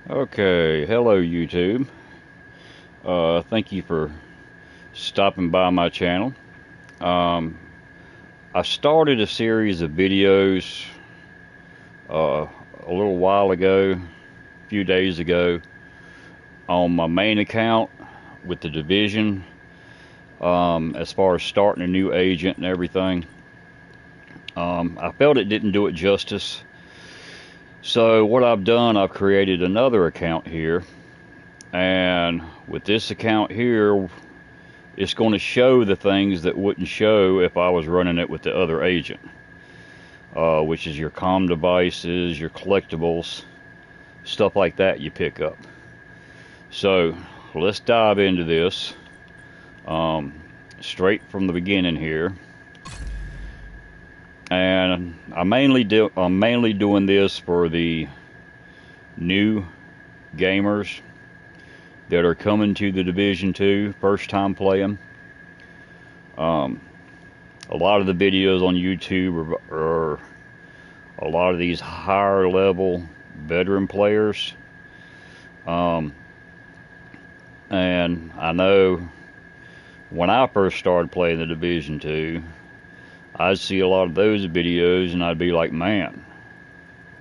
Okay, hello YouTube. Thank you for stopping by my channel. Um, I started a series of videos a little while ago, a few days ago, on my main account with the division, as far as starting a new agent and everything. I felt it didn't do it justice. So what I've done, I've created another account here, and with this account here, it's going to show the things that wouldn't show if I was running it with the other agent, which is your comm devices, your collectibles, stuff like that you pick up. So let's dive into this straight from the beginning here. And I'm mainly doing this for the new gamers that are coming to the Division 2, first time playing. A lot of the videos on YouTube are a lot of these higher level veteran players. And I know when I first started playing the Division 2, I'd see a lot of those videos and I'd be like, man,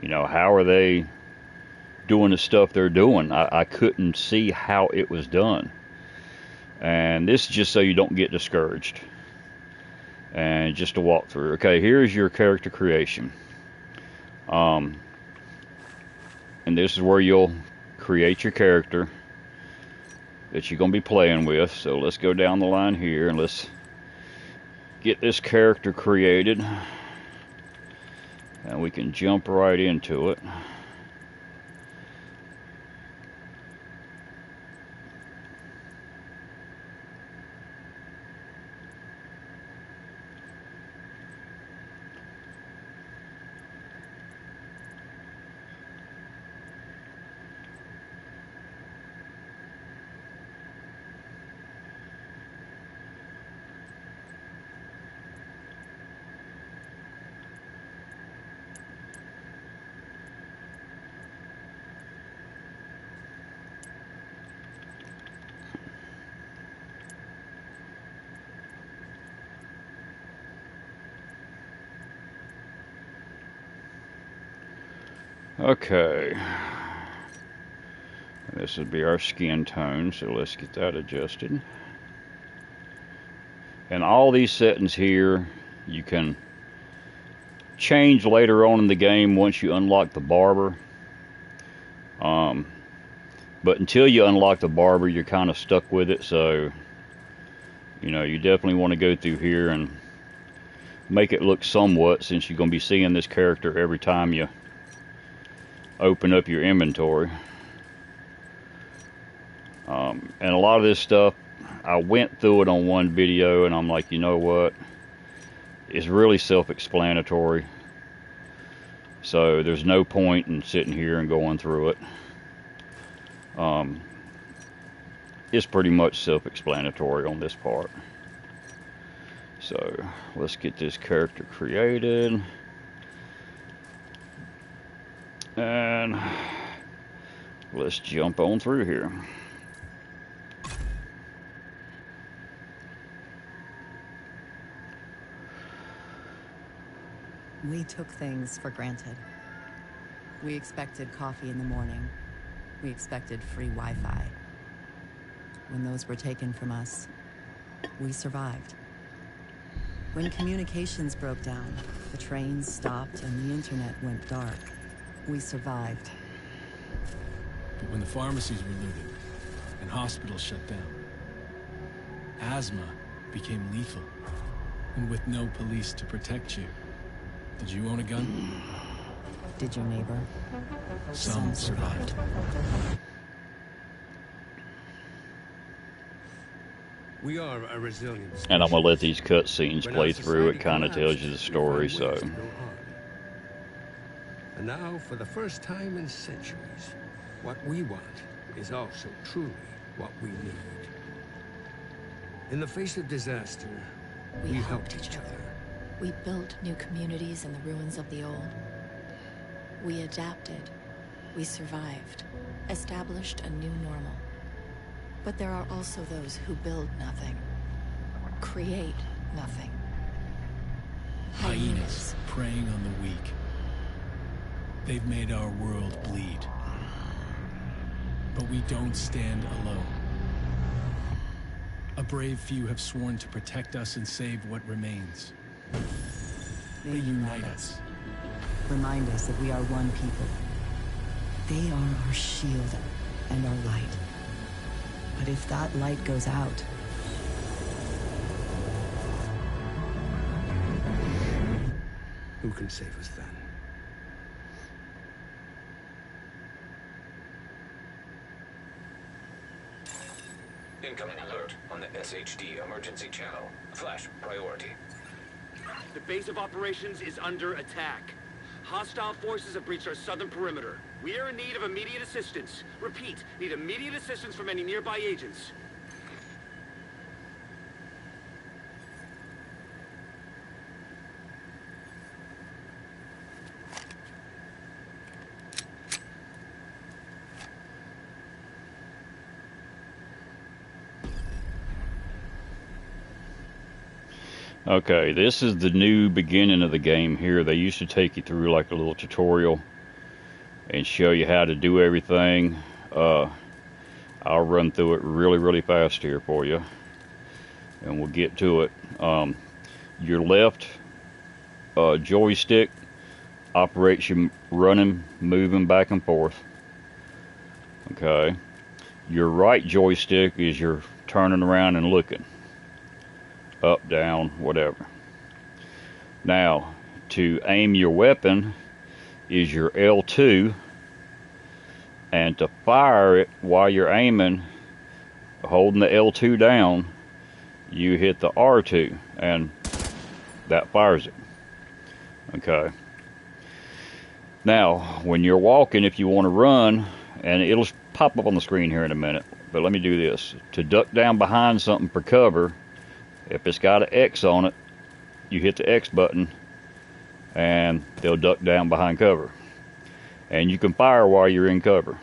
you know, how are they doing the stuff they're doing? I couldn't see how it was done. And this is just so you don't get discouraged. And just a walkthrough. Okay, here's your character creation. And this is where you'll create your character that you're going to be playing with. So let's go down the line here and let's get this character created. And we can jump right into it. Okay, this would be our skin tone, so let's get that adjusted. And all these settings here you can change later on in the game once you unlock the barber. But until you unlock the barber, you're kind of stuck with it, so you know, you definitely want to go through here and make it look somewhat, since you're going to be seeing this character every time you open up your inventory. And a lot of this stuff, I went through it on one video and I'm like, you know what, it's really self-explanatory, so there's no point in sitting here and going through it. It's pretty much self-explanatory on this part. So let's get this character created. And let's jump on through here. We took things for granted. We expected coffee in the morning. We expected free Wi-Fi. When those were taken from us, we survived. When communications broke down, the trains stopped and the internet went dark, we survived. But when the pharmacies were looted and hospitals shut down, asthma became lethal. And with no police to protect you, did you own a gun? Did your neighbor? Some survived. We are a resilient species. And I'm gonna let these cutscenes When play our through. It society kind of tells you the collapsed, we story. found So ways to go on. And now, for the first time in centuries, what we want is also truly what we need. In the face of disaster, we helped each other. We built new communities in the ruins of the old. We adapted, We survived, established a new normal. But there are also those who build nothing, create nothing. Hyenas preying on the weak. They've made our world bleed. But we don't stand alone. A brave few have sworn to protect us and save what remains. They unite us. Remind us that we are one people. They are our shield and our light. But if that light goes out, Who can save us then? Incoming alert on the SHD emergency channel. Flash priority. The base of operations is under attack. Hostile forces have breached our southern perimeter. We are in need of immediate assistance. Repeat, need immediate assistance from any nearby agents. Okay, this is the new beginning of the game here. They used to take you through like a little tutorial and show you how to do everything. I'll run through it really fast here for you, and we'll get to it. Your left joystick operates you running, moving back and forth. Okay, your right joystick is your turning around and looking. Up, down, whatever. Now, to aim your weapon is your L2, and to fire it while you're aiming, holding the L2 down, you hit the R2, and that fires it. Okay. Now, when you're walking, if you want to run, and it'll pop up on the screen here in a minute, but let me do this. To duck down behind something for cover, if it's got an X on it, you hit the X button and they'll duck down behind cover. And you can fire while you're in cover.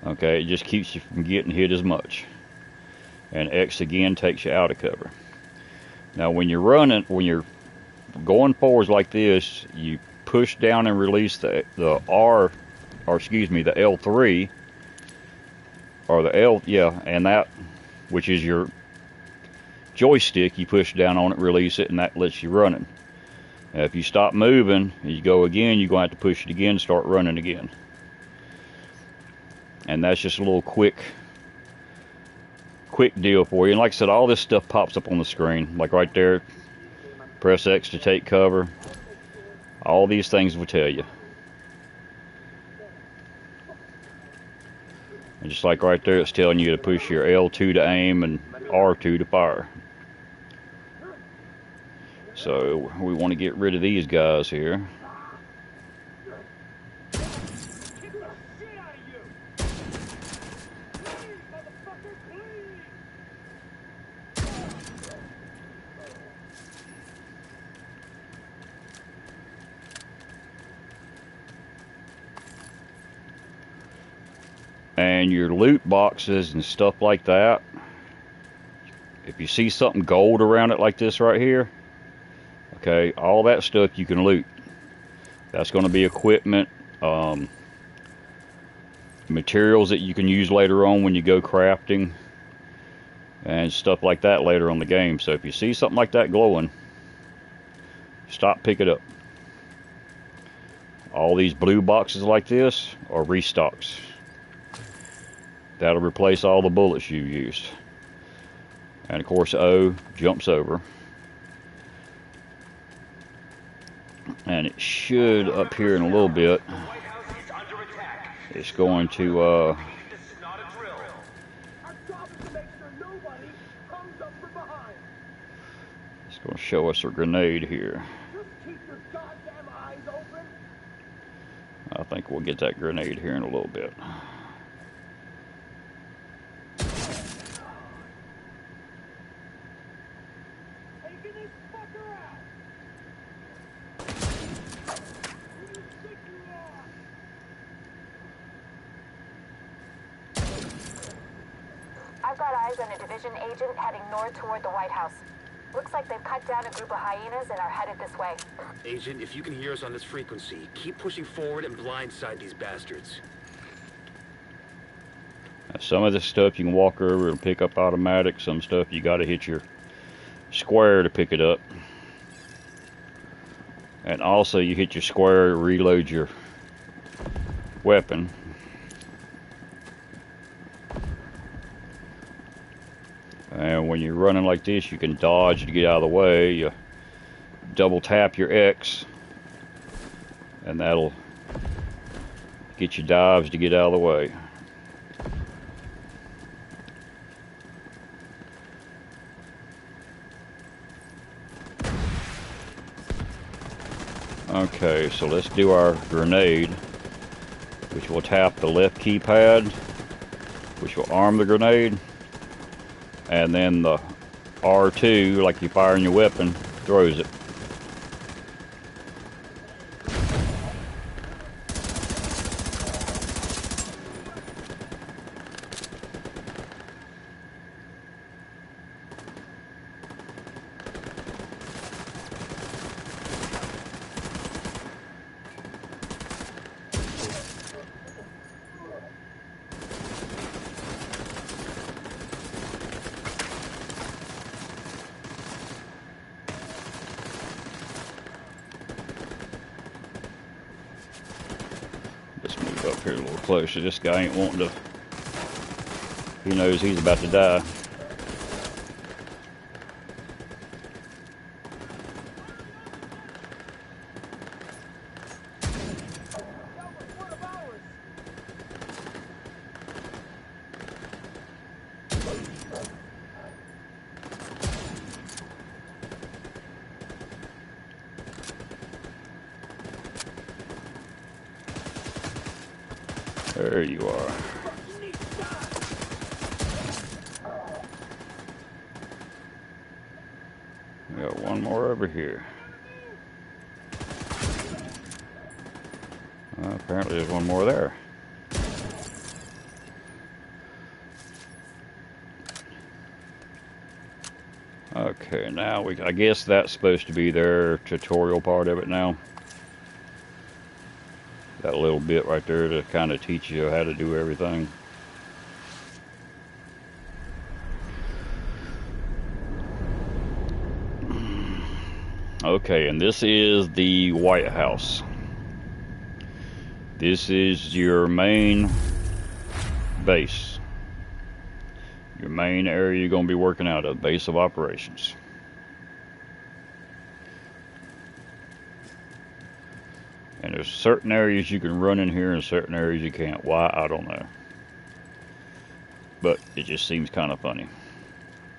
Okay, it just keeps you from getting hit as much. And X again takes you out of cover. Now when you're running, when you're going forwards like this, you push down and release the L3 or the L, yeah, and that, which is your joystick, you push down on it, release it, and that lets you running. Now, if you stop moving, you go again, you're going to have to push it again, start running again. And that's just a little quick deal for you. And like I said, all this stuff pops up on the screen, like right there. Press X to take cover. All these things will tell you. And just like right there, it's telling you to push your L2 to aim and R2 to fire. So we want to get rid of these guys here. And your loot boxes and stuff like that, if you see something gold around it like this right here, okay, all that stuff you can loot. That's going to be equipment, materials that you can use later on when you go crafting, and stuff like that later on the game. So if you see something like that glowing, stop, pick it up. All these blue boxes like this are restocks. That'll replace all the bullets you used. And of course O jumps over. And it should, up here in a little bit, it's going to it's going to show us a grenade here. I think we'll get that grenade here in a little bit. eyes on a division agent heading north toward the White House. Looks like they've cut down a group of hyenas and are headed this way. Agent, if you can hear us on this frequency, keep pushing forward and blindside these bastards. Now, some of this stuff you can walk over and pick up automatic. Some stuff you got to hit your square to pick it up. And also you hit your square to reload your weapon. And when you're running like this, you can dodge to get out of the way. You double tap your X, and that'll get you dives to get out of the way. Okay, so let's do our grenade, which will tap the left keypad, which will arm the grenade. And then the R2, like you fire in your weapon, throws it. Let's move up here a little closer. This guy ain't wanting to... He knows he's about to die. There you are. We got one more over here. Apparently there's one more there. Okay, now I guess that's supposed to be their tutorial part of it now. That little bit right there to kind of teach you how to do everything. Okay, and this is the White House. This is your main base. Your main area you're going to be working out of, base of operations. And there's certain areas you can run in here and certain areas you can't. Why, I don't know. But it just seems kind of funny.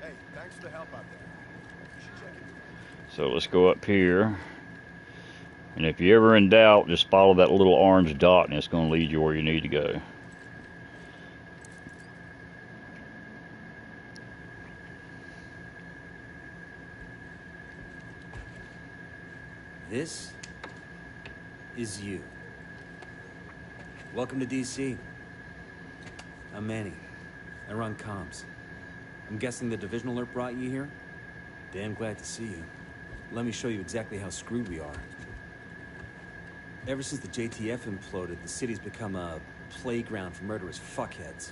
Hey, thanks for the help out there. You should check it. So let's go up here. And if you're ever in doubt, just follow that little orange dot and it's going to lead you where you need to go. This is you. Welcome to DC. I'm Manny. I run comms. I'm guessing the division alert brought you here? Damn glad to see you. Let me show you exactly how screwed we are. Ever since the JTF imploded, the city's become a playground for murderous fuckheads.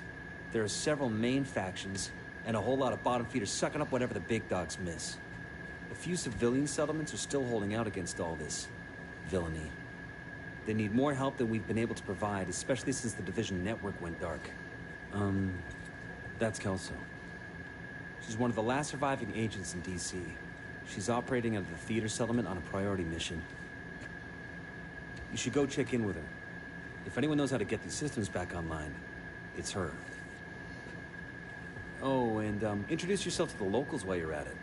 There are several main factions, and a whole lot of bottom feeders sucking up whatever the big dogs miss. A few civilian settlements are still holding out against all this villainy. They need more help than we've been able to provide, especially since the division network went dark. That's Kelso. She's one of the last surviving agents in DC. She's operating out of the theater settlement on a priority mission. You should go check in with her. If anyone knows how to get these systems back online, it's her. Oh, and introduce yourself to the locals while you're at it.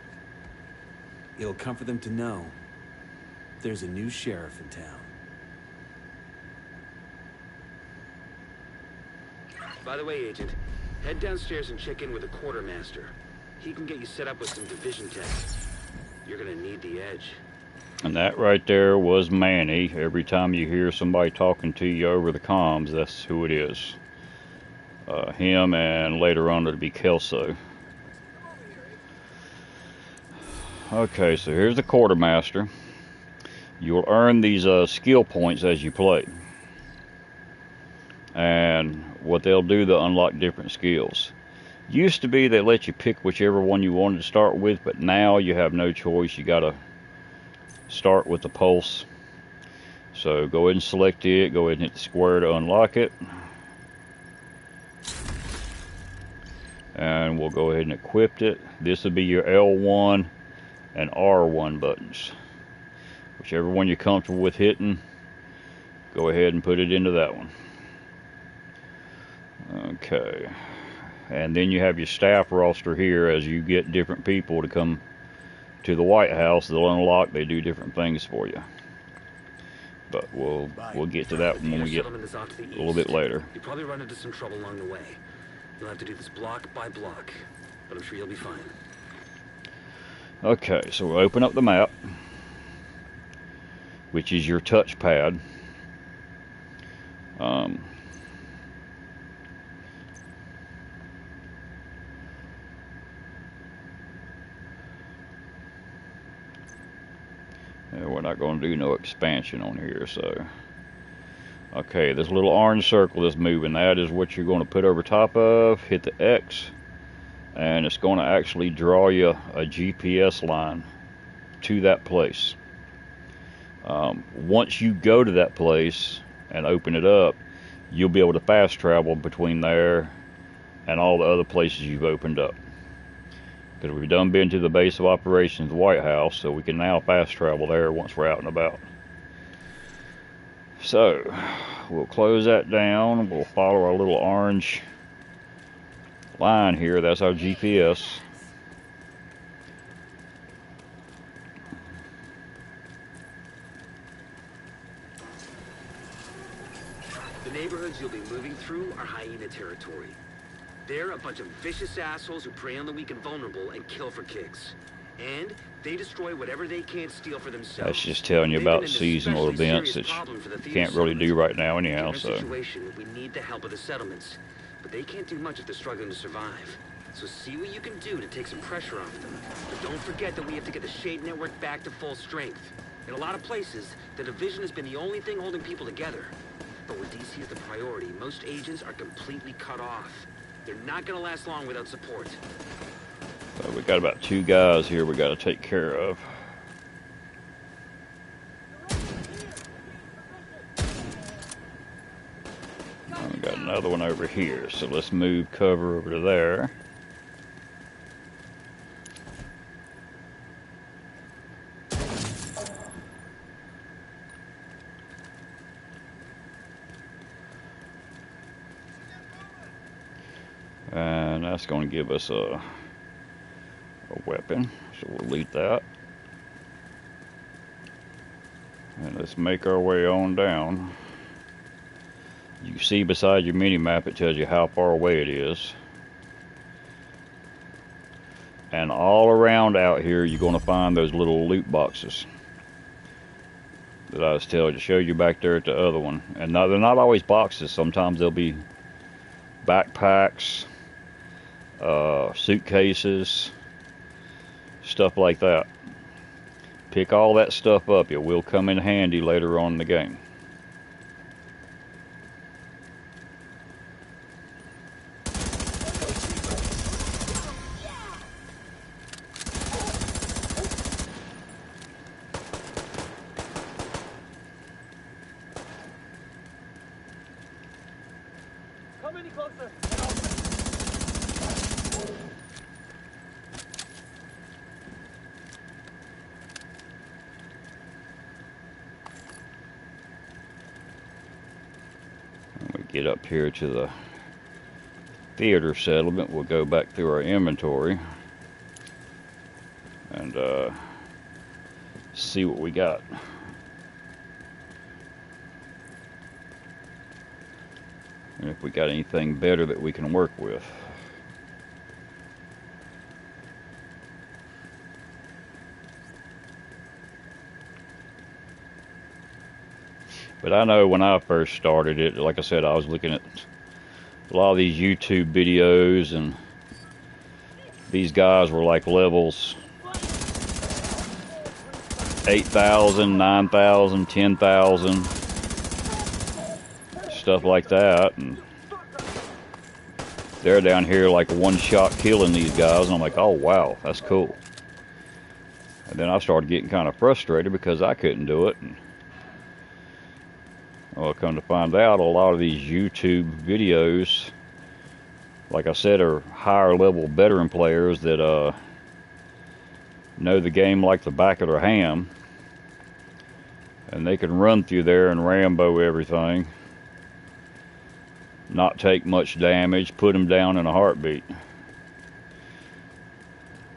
It'll comfort them to know there's a new sheriff in town. By the way, Agent, head downstairs and check in with the quartermaster. He can get you set up with some division tech. You're gonna need the edge. And that right there was Manny. Every time you hear somebody talking to you over the comms, that's who it is. Him, and later on it'll be Kelso. Okay, so here's the quartermaster. You'll earn these skill points as you play. And what they'll do, they'll unlock different skills. Used to be they let you pick whichever one you wanted to start with, but now you have no choice. You gotta start with the pulse. So go ahead and select it. Go ahead and hit the square to unlock it. And we'll go ahead and equip it. This will be your L1 and R1 buttons. Whichever one you're comfortable with hitting, go ahead and put it into that one. Okay. And then you have your staff roster here. As you get different people to come to the White House, they'll unlock, they do different things for you. But we'll get to that when we get a little bit later. You probably run into some trouble along the way. You'll have to do this block by block, but I'm sure you'll be fine. Okay, so we'll open up the map, which is your touchpad. We're not going to do no expansion on here, so okay, this little orange circle that's moving, that is what you're going to put over top of. Hit the X, and it's going to actually draw you a GPS line to that place. Once you go to that place and open it up, you'll be able to fast travel between there and all the other places you've opened up. Because we've done been to the base of operations, the White House, so we can now fast travel there once we're out and about. So we'll close that down. We'll follow our little orange line here. That's our GPS. The neighborhoods you'll be moving through are hyena territory. They're a bunch of vicious assholes who prey on the weak and vulnerable and kill for kicks. And they destroy whatever they can't steal for themselves. That's just telling you about seasonal events that you can't really do right now anyhow. So situation, we need the help of the settlements, but they can't do much if they're struggling to survive. So see what you can do to take some pressure off them. But don't forget that we have to get the Shade Network back to full strength. In a lot of places, the division has been the only thing holding people together. But when DC is the priority, most agents are completely cut off. They're not gonna last long without support. so we got about 2 guys here we got to take care of. And we got another one over here, so let's move cover over to there. And that's going to give us a weapon, so we'll delete that. And let's make our way on down. You see beside your mini map, it tells you how far away it is. And all around out here, you're going to find those little loot boxes that I was telling you, show you back there at the other one. And now, they're not always boxes. Sometimes they'll be backpacks, suitcases, stuff like that. Pick all that stuff up. It will come in handy later on in the game. Come any closer. Get up here to the theater settlement, we'll go back through our inventory and see what we got. And if we got anything better that we can work with. But I know when I first started it, like I said, I was looking at a lot of these YouTube videos, and these guys were like levels 8,000, 9,000, 10,000, stuff like that. And they're down here like one shot killing these guys, and I'm like, oh wow, that's cool. And then I started getting kind of frustrated because I couldn't do it. And well, come to find out, a lot of these YouTube videos, like I said, are higher level veteran players that know the game like the back of their hand, and they can run through there and Rambo everything, not take much damage, put them down in a heartbeat.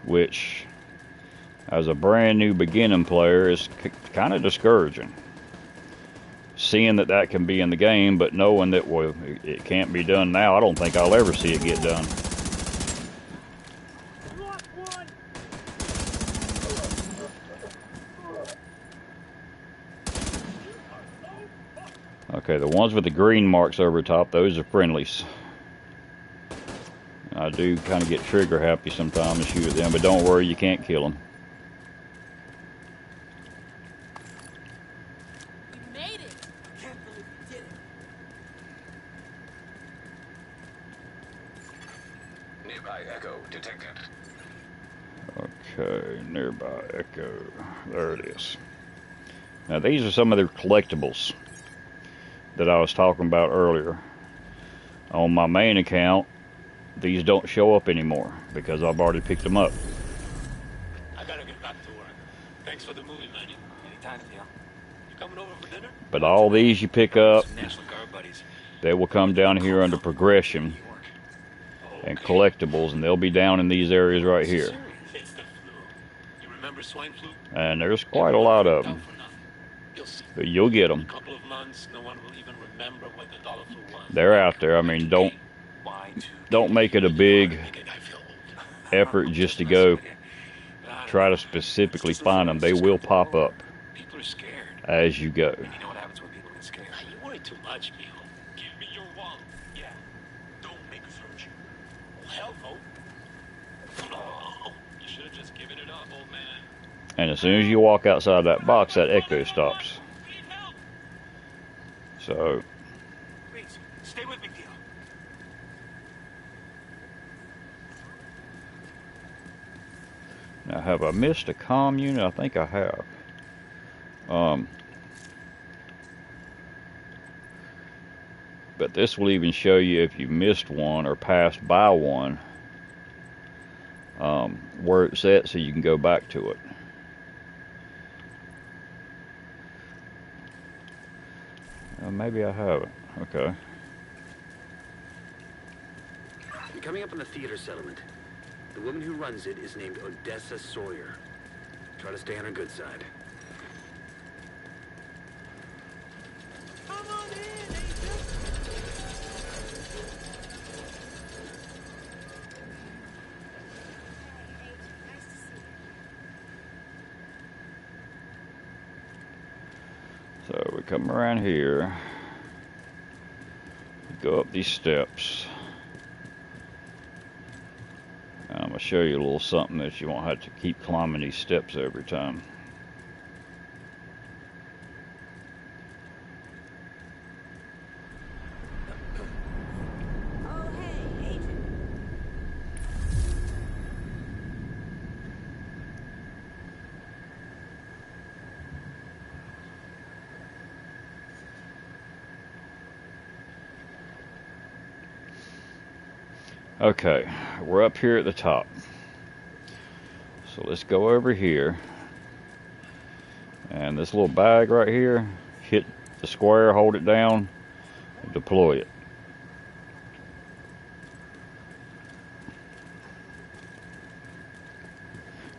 Which, as a brand new beginning player, is kind of discouraging. Seeing that that can be in the game, but knowing that, well, it can't be done now, I don't think I'll ever see it get done. Okay, the ones with the green marks over top, those are friendlies. I do kind of get trigger happy sometimes and shoot at them, but don't worry, you can't kill them. We made it! I can't believe we did it. Nearby echo detected. Okay, nearby echo. There it is. Now these are some of their collectibles that I was talking about earlier. On my main account, these don't show up anymore because I've already picked them up. I gotta get back to work. Thanks for the movie, Manny. Anytime, Theo. You coming over for dinner? But all these you pick up, Some National Guard buddies. they will come down here under progression and collectibles, and they'll be down in these areas right here. It's the flu. You remember swine flu? And there's quite a lot of them. But you'll get them. In a couple of months, no one will even remember what the dollar flu was. They're out there. I mean, don't make it a big effort just to go try to specifically find them. They will pop up People are scared. as you go. You know what happens when people get scared? You worry too much, Bill. Give me your wallet. Yeah. Don't make us hurt you. Well, hell no. Oh, you should have just given it up, old man. And as soon as you walk outside that box, that echo stops. So, Please, stay with me, Theo. now have I missed a comm unit? I think I have. But this will even show you if you missed one or passed by one, where it's at, so you can go back to it. Maybe I haven't. Okay. You're coming up on the theater settlement. The woman who runs it is named Odessa Sawyer. Try to stay on her good side. Come on in, Agent! So we come around here, go up these steps. I'm going to show you a little something that you won't have to keep climbing these steps every time. Oh, hey, Agent. Okay, we're up here at the top. So let's go over here. And this little bag right here, hit the square, hold it down, and deploy it.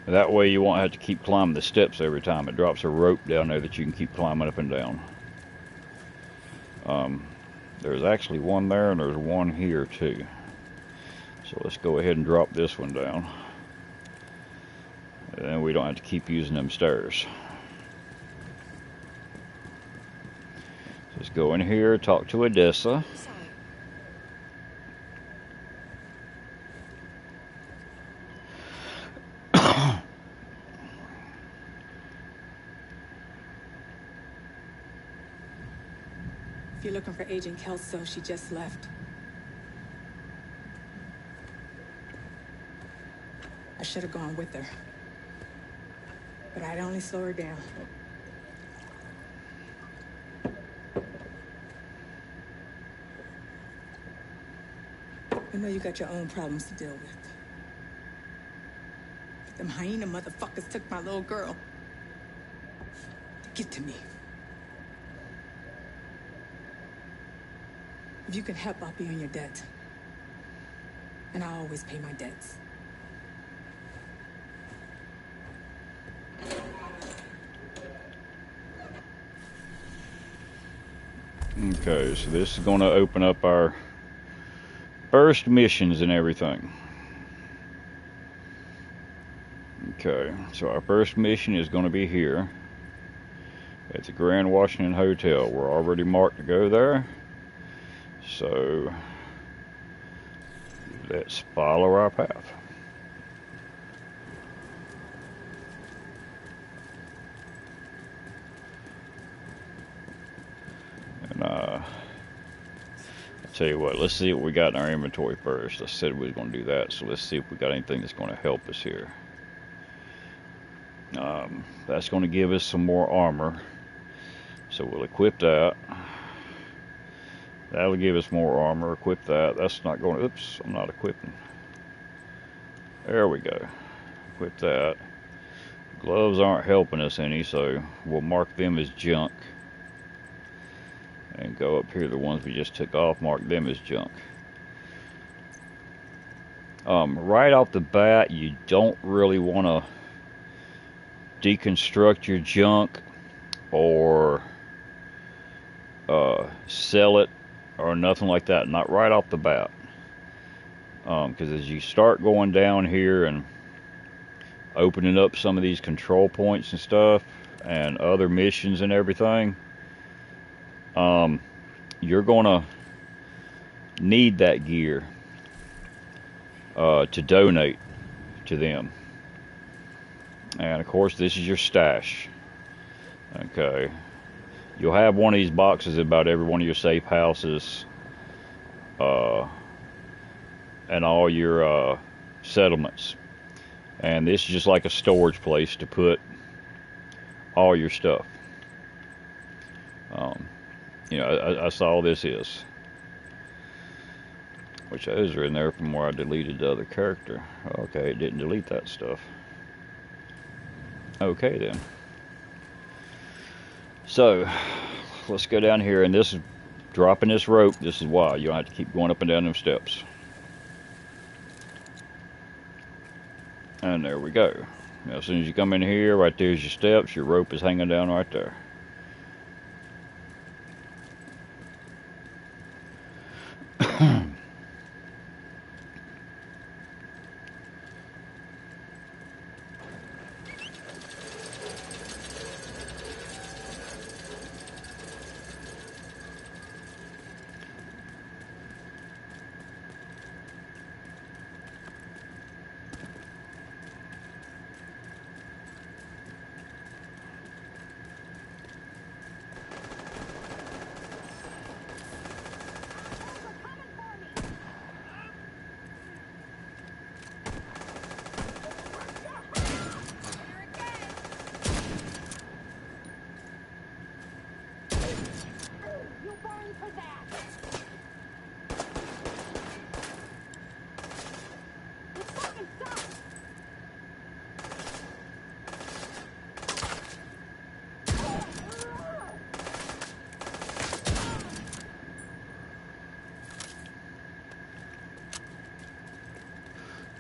That way you won't have to keep climbing the steps every time. It drops a rope down there that you can keep climbing up and down. There's actually one there, and there's one here too. So let's go ahead and drop this one down. And then we don't have to keep using them stairs. Let's go in here, talk to Odessa. you're looking for Agent Kelso, she just left. I should have gone with her. But I'd only slow her down. I know you got your own problems to deal with. But them hyena motherfuckers took my little girl. Get to me. If you can help, I'll be on your debt. And I always pay my debts. Okay, so this is going to open up our first missions and everything. Okay, so our first mission is going to be here at the Grand Washington Hotel. We're already marked to go there. So let's follow our path. And I'll tell you what, let's see what we got in our inventory first. I said we were going to do that, so let's see if we got anything that's going to help us here. That's going to give us some more armor, so we'll equip that. That'll give us more armor. Equip that. That's not going to... Oops, I'm not equipping. There we go. Equip that. Gloves aren't helping us any, so we'll mark them as junk. And go up here, the ones we just took off, mark them as junk. Right off the bat, you don't really want to deconstruct your junk or sell it or nothing like that. Not right off the bat. Because as you start going down here and opening up some of these control points and stuff and other missions and everything, you're gonna need that gear to donate to them. And of course, this is your stash. Okay, you'll have one of these boxes in about every one of your safe houses and all your settlements. And this is just like a storage place to put all your stuff. You know, that's all this is. Which those are in there from where I deleted the other character. Okay, it didn't delete that stuff. Okay then. So, let's go down here, and this is dropping this rope. This is why you don't have to keep going up and down them steps. And there we go. Now, as soon as you come in here, right there's your steps. Your rope is hanging down right there.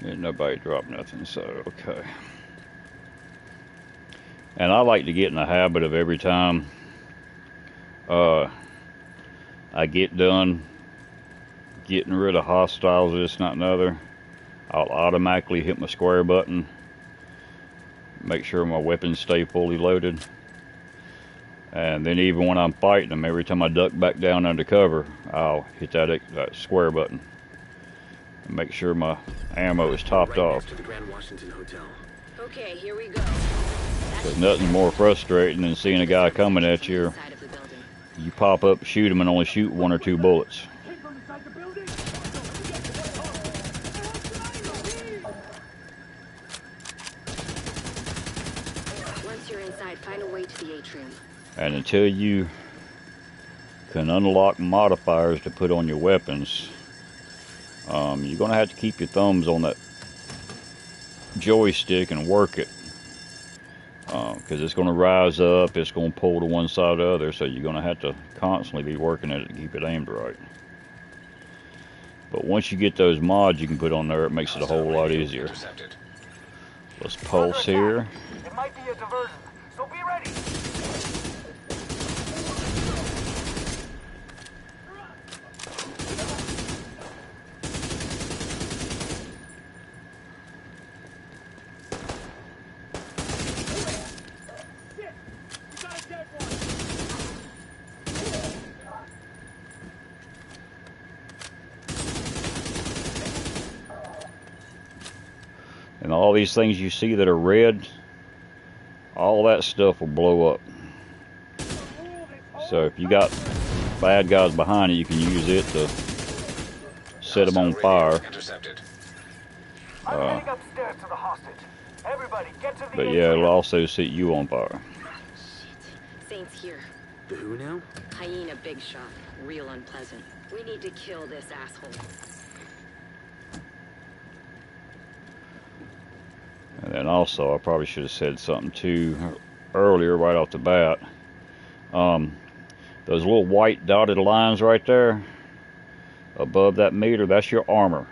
Didn't nobody drop nothing, so okay. And I like to get in the habit of every time I get done getting rid of hostiles, this, not another, I'll automatically hit my square button, make sure my weapons stay fully loaded. And then even when I'm fighting them, every time I duck back down under cover, I'll hit that square button and make sure my ammo is topped off. To the Grand Washington Hotel. Okay, here we go. Because nothing's more frustrating than seeing a guy coming at you You pop up, shoot them, and only shoot 1 or 2 bullets. Once you're inside, find a way to the atrium. And until you can unlock modifiers to put on your weapons, you're going to have to keep your thumbs on that joystick and work it. Because it's going to rise up, it's going to pull to one side or the other, so you're going to have to constantly be working at it to keep it aimed right. But once you get those mods you can put on there, it makes it a whole lot easier. Let's pulse here. It might be a diversion, so be ready. And all these things you see that are red, all that stuff will blow up. So if you got bad guys behind you, you can use it to set them on fire. I'm heading upstairs to the hostage. Everybody, get to the But yeah, it'll also set you on fire. Saint's here. The who now? Hyena big shot. Real unpleasant. We need to kill this asshole. And then also, I probably should have said something too earlier, right off the bat. Those little white dotted lines right there, above that meter, that's your armor.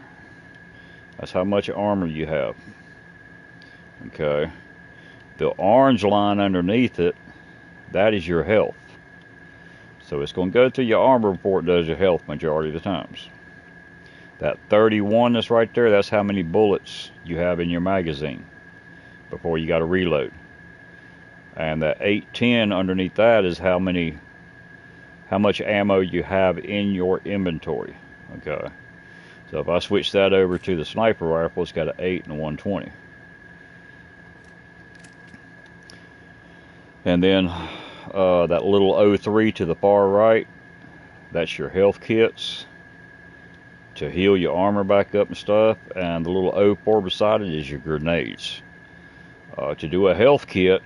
That's how much armor you have. Okay. The orange line underneath it, that is your health. So it's going to go through your armor before it does your health majority of the times. That 31 that's right there, that's how many bullets you have in your magazine before you got to reload. And that 810 underneath that is how much ammo you have in your inventory. Okay. So if I switch that over to the sniper rifle, it's got an 8 and a 120. And then that little 03 to the far right, that's your health kits to heal your armor back up and stuff. And the little 04 beside it is your grenades. To do a health kit,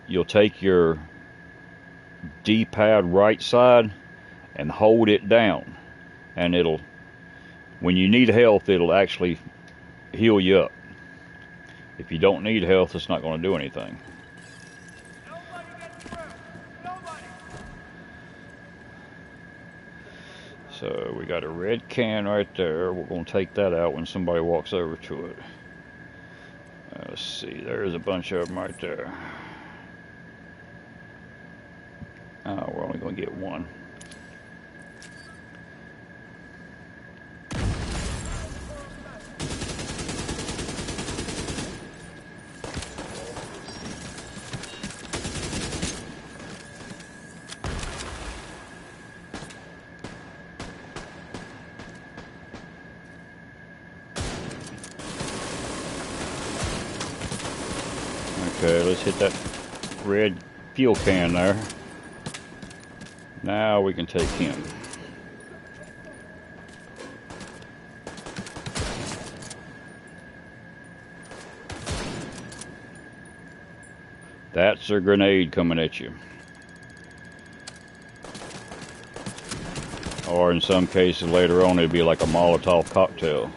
you'll take your D-pad right side and hold it down, and it'll, when you need health, it'll actually heal you up. If you don't need health, it's not going to do anything. So we got a red can right there. We're going to take that out when somebody walks over to it. Let's see, there's a bunch of them right there. Oh, we're only going to get one. Okay, let's hit that red fuel can there. Now we can take him. That's a grenade coming at you. Or in some cases later on, it'd be like a Molotov cocktail.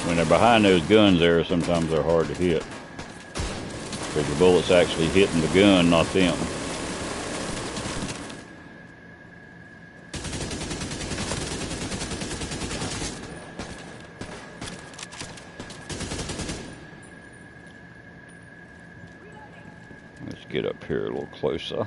When they're behind those guns there, sometimes they're hard to hit. Because the bullet's actually hitting the gun, not them. Let's get up here a little closer.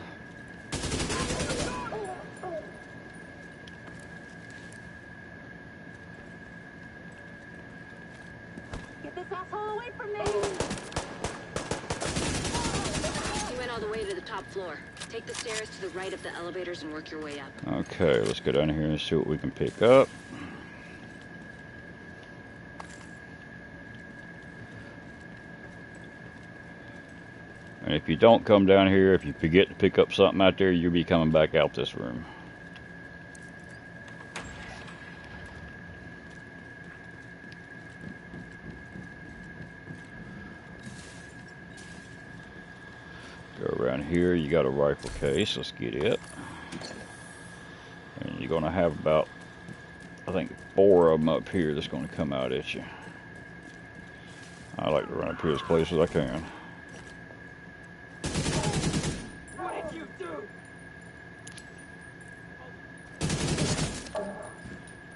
Get this asshole away from me! You went all the way to the top floor. Take the stairs to the right of the elevators and work your way up. Okay, let's go down here and see what we can pick up. And if you don't come down here, if you forget to pick up something out there, you'll be coming back out this room. Go around here, you got a rifle case. Let's get it. And you're going to have about, I think, 4 of them up here that's going to come out at you. I like to run up here as close as I can. What did you do?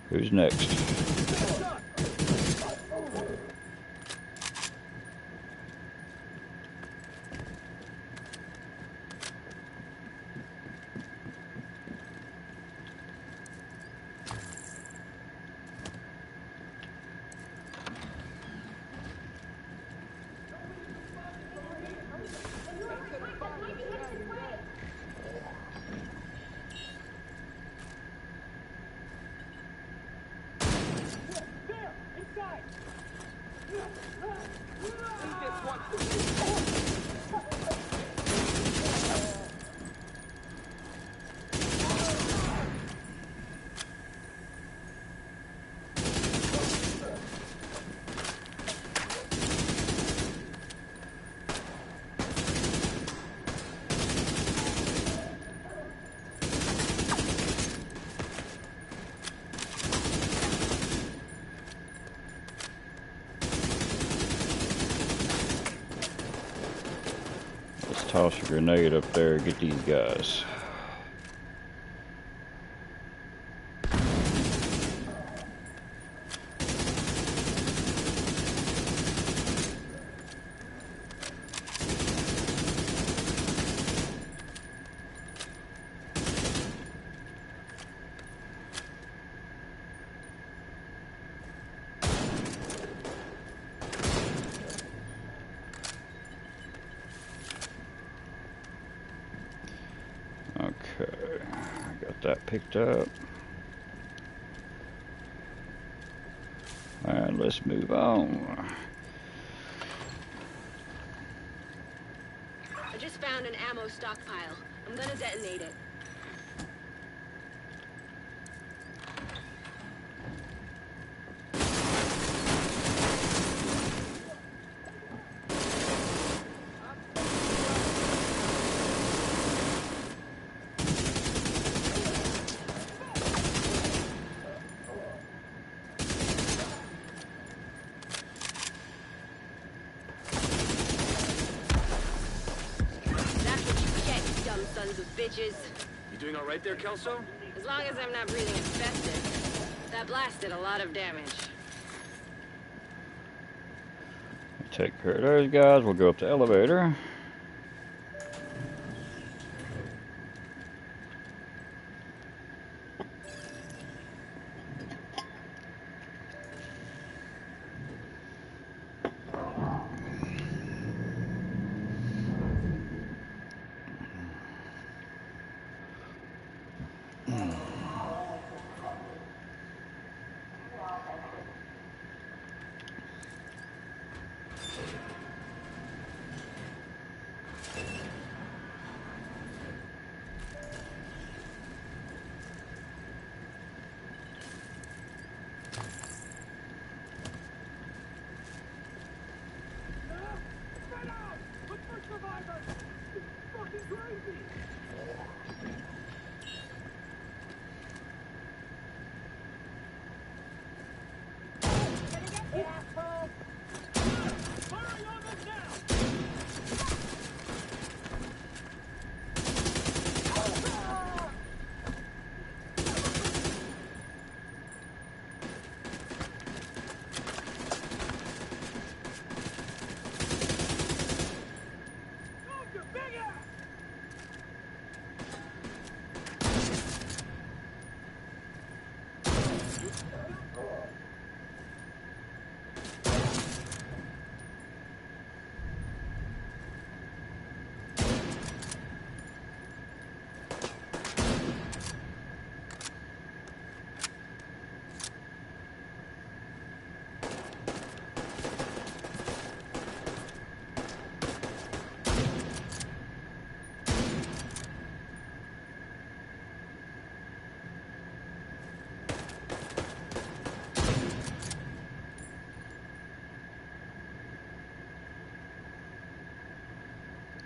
Who's next? Toss a grenade up there, get these guys. Okay, I got that picked up. And let's move on. I just found an ammo stockpile. I'm gonna detonate it. Sons of bitches. You doing all right there, Kelso? As long as I'm not breathing asbestos. That blast did a lot of damage. Take care of those guys. We'll go up the elevator.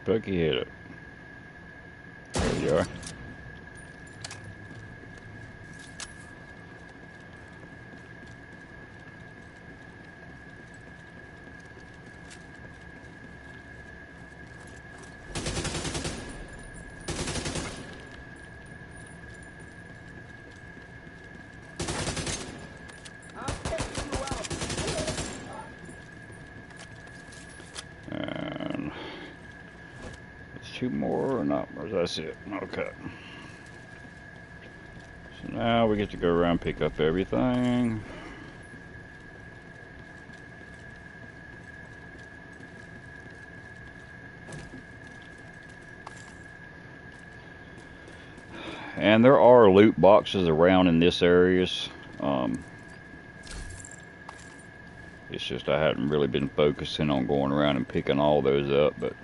Poke your head up. There you are. And there's two more, or not? Or that's it? Okay. So now we get to go around and pick up everything. And there are loot boxes around in this areas. It's just I hadn't really been focusing on going around and picking all those up, but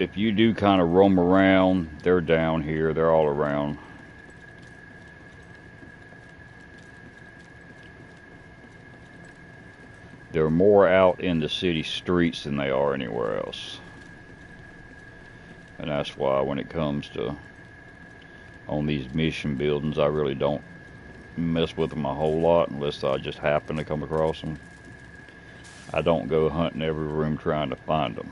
if you do kind of roam around, they're down here, they're all around. They're more out in the city streets than they are anywhere else. And that's why when it comes to on these mission buildings, I really don't mess with them a whole lot unless I just happen to come across them. I don't go hunting every room trying to find them.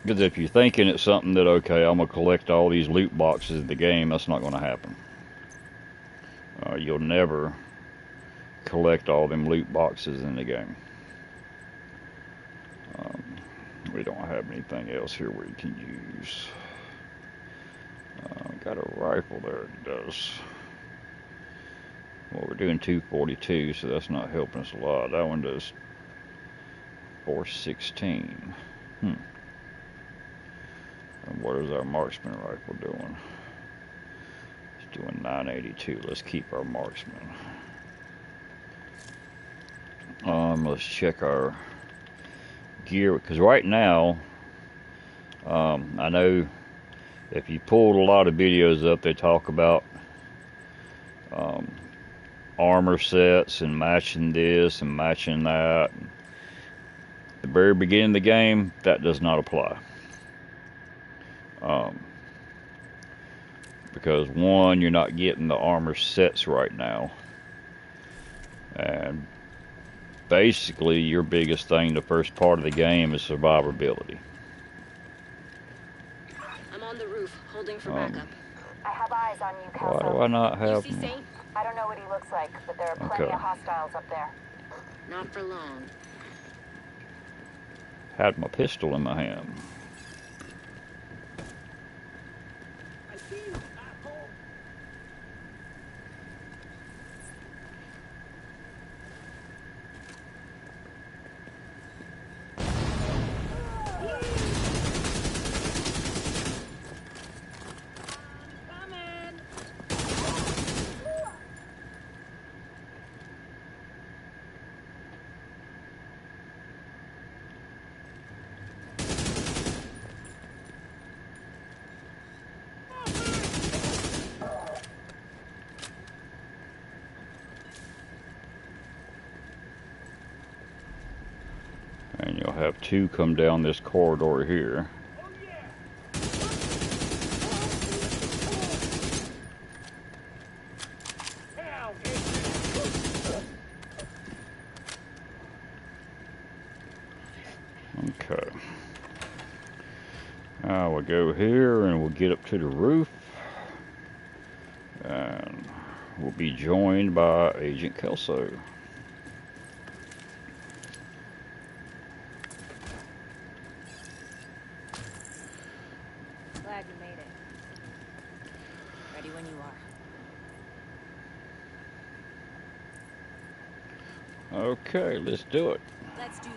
Because if you're thinking it's something that, okay, I'm going to collect all these loot boxes in the game, that's not going to happen. You'll never collect all them loot boxes in the game. We don't have anything else here we can use. Got a rifle there, it does. Well, we're doing 242, so that's not helping us a lot. That one does 416. And what is our marksman rifle doing? It's doing 982. Let's keep our marksman. Let's check our gear, because right now, I know if you pulled a lot of videos up, they talk about armor sets and matching this and matching that. At the very beginning of the game, that does not apply. Because one, you're not getting the armor sets right now. And basically, your biggest thing the first part of the game is survivability. I'm on the roof, holding for backup. I have eyes on you, Kelso. Why do I not have You see Saint? I don't know what he looks like, but there are plenty of hostiles up there. Not for long. Had my pistol in my hand. I see you, asshole. And you'll have two come down this corridor here. Okay. Now we'll go here and we'll get up to the roof. And we'll be joined by Agent Kelso. Glad you made it. Ready when you are. Okay, let's do it. Let's do this.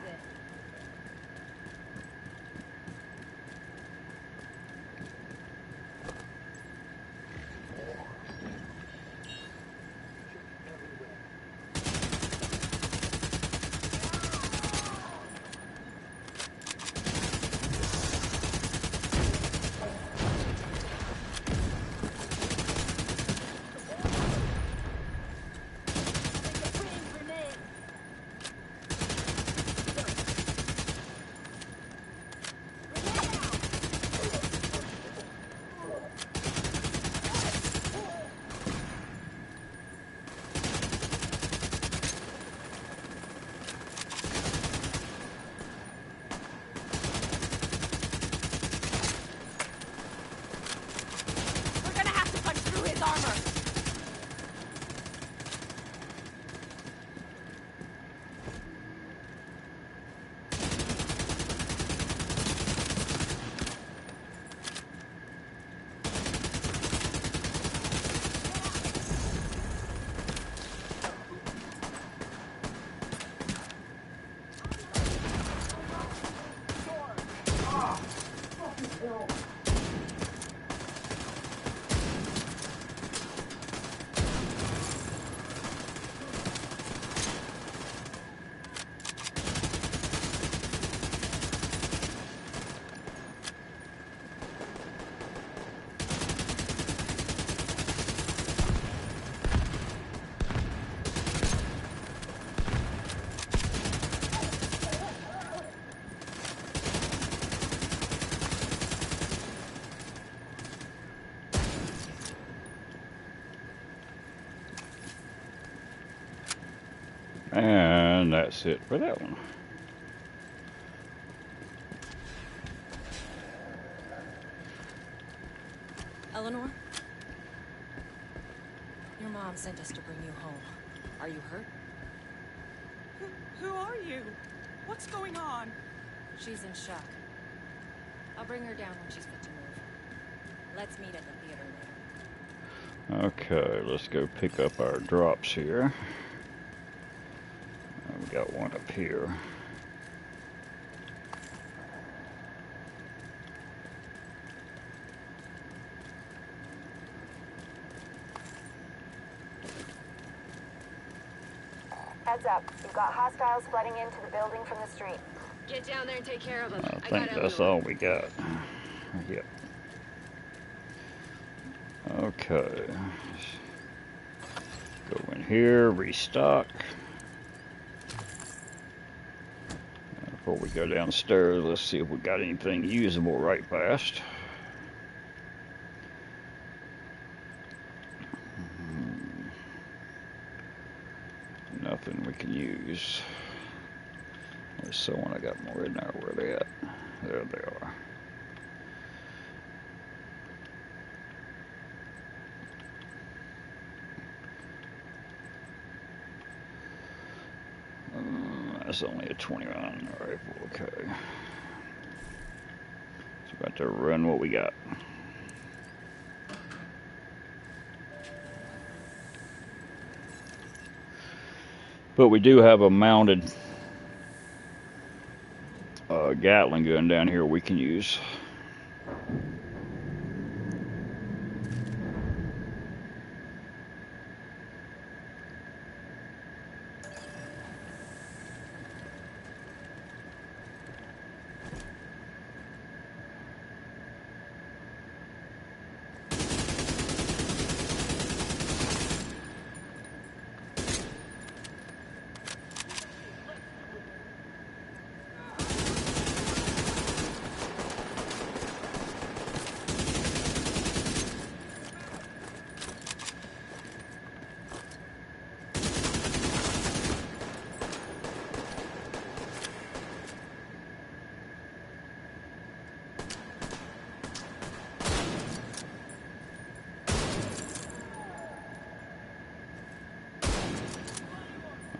And that's it for that one. Eleanor? Your mom sent us to bring you home. Are you hurt? Who are you? What's going on? She's in shock. I'll bring her down when she's fit to move. Let's meet at the theater later. Okay, let's go pick up our drops here. We got one up here. Heads up. You've got hostiles flooding into the building from the street. Get down there and take care of them. I think that's all we got. Yep. Okay. Go in here, restock. Before we go downstairs, let's see if we got anything usable right fast. Nothing we can use. There's someone I got more in there. Where they at? There they are. That's only a 20-round rifle. Okay. So about to run what we got. But we do have a mounted Gatling gun down here we can use.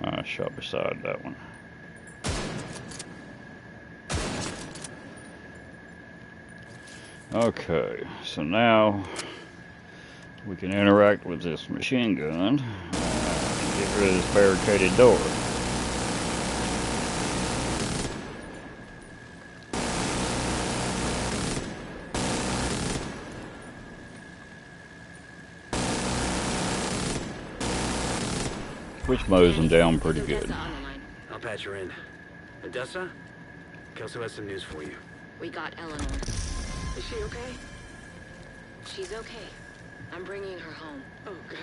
I shot beside that one. Okay, so now we can interact with this machine gun and get rid of this barricaded door. Which mows them down pretty good. I'll patch her in. Odessa? Kelso has some news for you. We got Eleanor. Is she okay? She's okay. I'm bringing her home. Oh, God.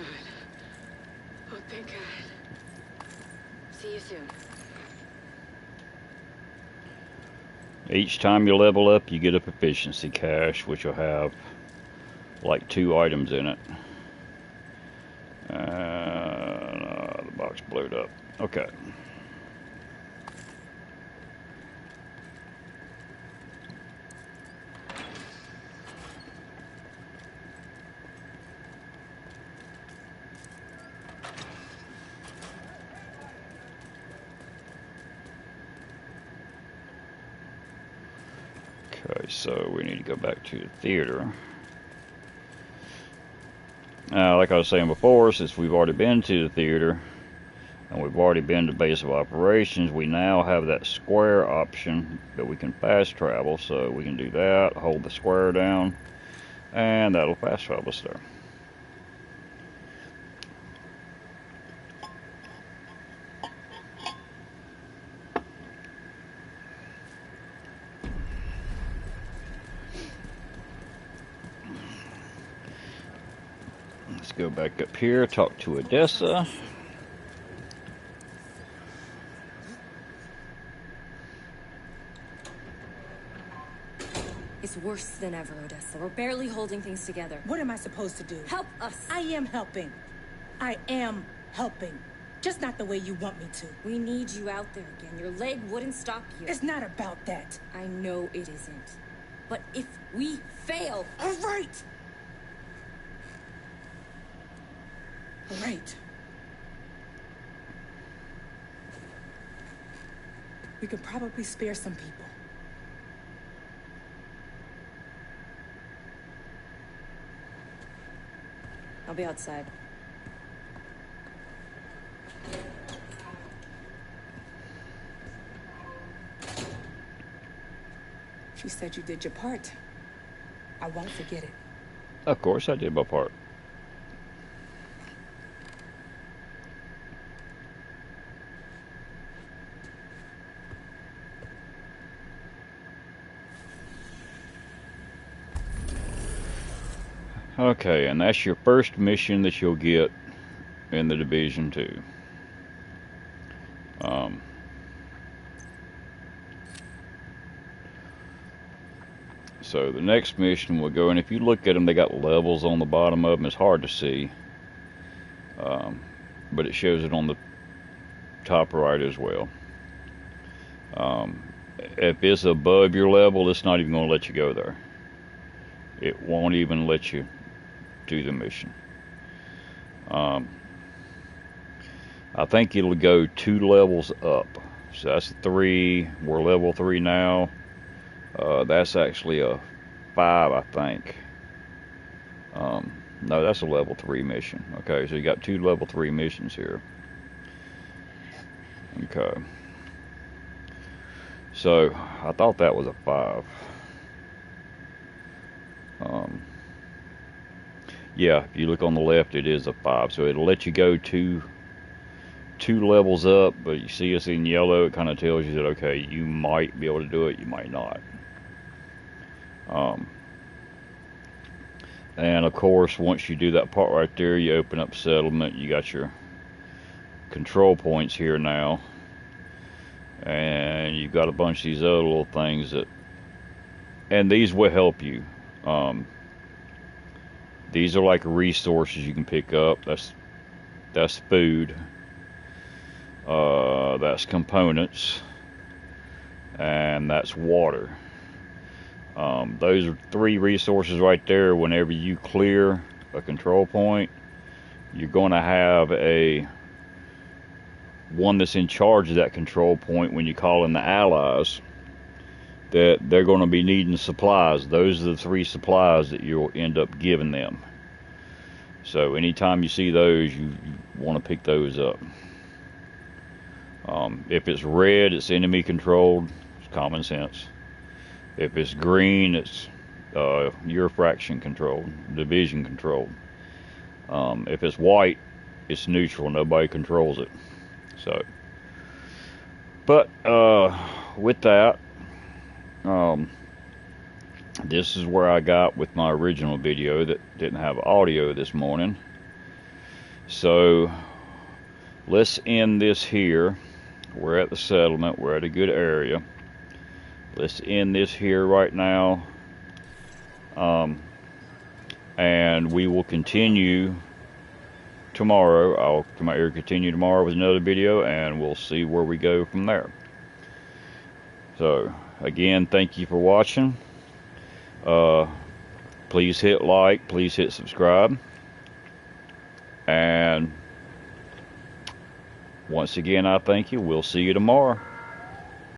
Oh, thank God. See you soon. Each time you level up, you get a proficiency cache, which will have like 2 items in it. The box blew up. Okay. Okay, so we need to go back to the theater. Now, like I was saying before, since we've already been to the theater and we've already been to base of operations, we now have that square option that we can fast travel. So we can do that, hold the square down, and that'll fast travel us there. Let's go back up here, talk to Odessa. It's worse than ever, Odessa. We're barely holding things together. What am I supposed to do? Help us! I am helping. I am helping. Just not the way you want me to. We need you out there again. Your leg wouldn't stop you. It's not about that. I know it isn't. But if we fail... All right! All right. We could probably spare some people. I'll be outside. She said you did your part. I won't forget it. Of course I did my part. Okay, and that's your first mission that you'll get in the Division 2. So the next mission will go, and if you look at them, they got levels on the bottom of them. It's hard to see, but it shows it on the top right as well. If it's above your level, it's not even going to let you go there. It won't even let you do the mission. I think it'll go 2 levels up. So that's 3. We're level 3 now. That's actually a 5, I think. No, that's a level 3 mission. Okay, so you got 2 level 3 missions here. Okay. So I thought that was a 5. Yeah, if you look on the left, it is a 5. So it'll let you go 2 levels up, but you see us in yellow, it kind of tells you that, okay, you might be able to do it, you might not. And of course, once you do that part right there, you open up settlement. You got your control points here now, and you've got a bunch of these other little things that, and these will help you. These are like resources you can pick up. That's food. That's components, and that's water. Those are 3 resources right there. Whenever you clear a control point, you're going to have one that's in charge of that control point. When you call in the allies, that they're going to be needing supplies. Those are the 3 supplies that you'll end up giving them. So anytime you see those, you want to pick those up. If it's red, it's enemy controlled. It's common sense. If it's green, it's your fraction controlled, division controlled. If it's white, it's neutral. Nobody controls it. So, but with that, this is where I got with my original video that didn't have audio this morning. So let's end this here. We're at the settlement. We're at a good area. Let's end this here right now. And we will continue tomorrow. I'll come out here and continue tomorrow with another video, and we'll see where we go from there. So again, thank you for watching. Please hit like, please hit subscribe, and once again I thank you. We'll see you tomorrow.